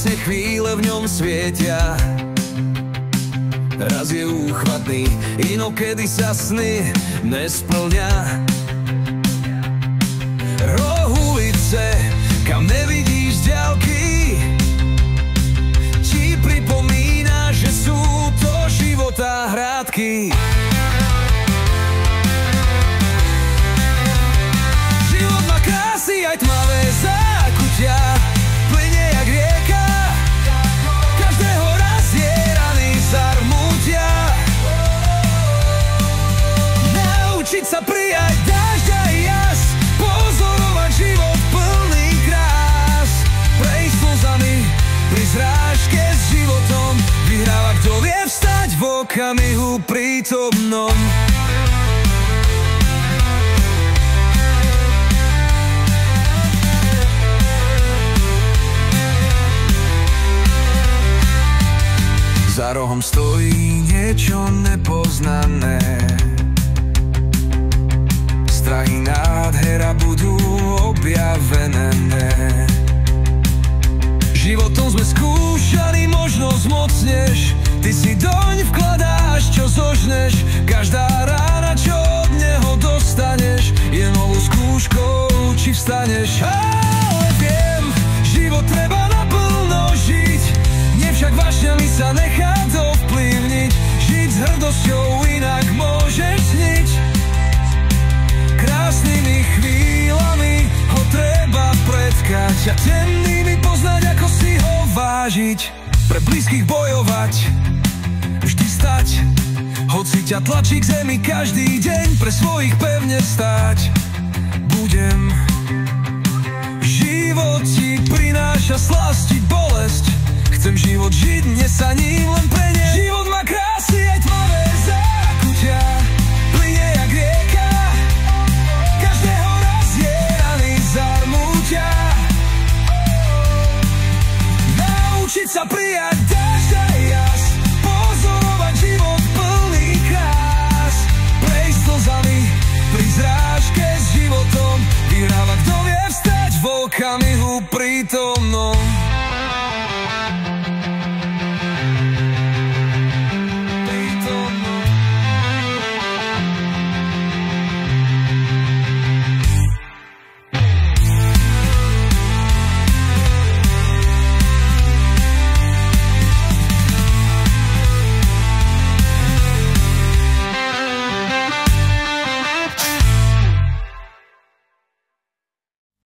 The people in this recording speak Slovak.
krásne chvíle v ňom svietia. Raz je úchvatný, inokedy sa sny nesplňa. Roh ulice, kam nevidíš z diaľky, ti pripomína, že sú to života hrádky. Život má krásy aj tmavé zákutia, plynie jak rieka, každého razie rany zarmútia. Naučiť sa prijať dážď a jas, pozorovať život plný krás, prejsť slzami pri zrážke s životom, vyhráva kto vie vstať v okamihu prítomnom. Za rohom stojí niečo nepoznané, strachy nádhera budú objavené. Životom sme skúšaní, možno zmocneš, ty si doň vkladáš, čo zožneš. Každá rána, čo od neho dostaneš, je novou skúškou, či vstaneš. Ale viem, život treba naplno žiť, nevšak vášňami sa nechať ovplyvniť. Žiť s hrdosťou, inak môžeš sniť. Krásnymi chvíľami ho treba pretkať a tennými poznať, ako si ho vážiť. Pre blízkych bojovať, vždy stať, hoci ťa tlačí k zemi každý deň, pre svojich pevne stáť budem. Život ti prináša slasť i bolesť, chcem život žiť, dnes sa ním len prenieť.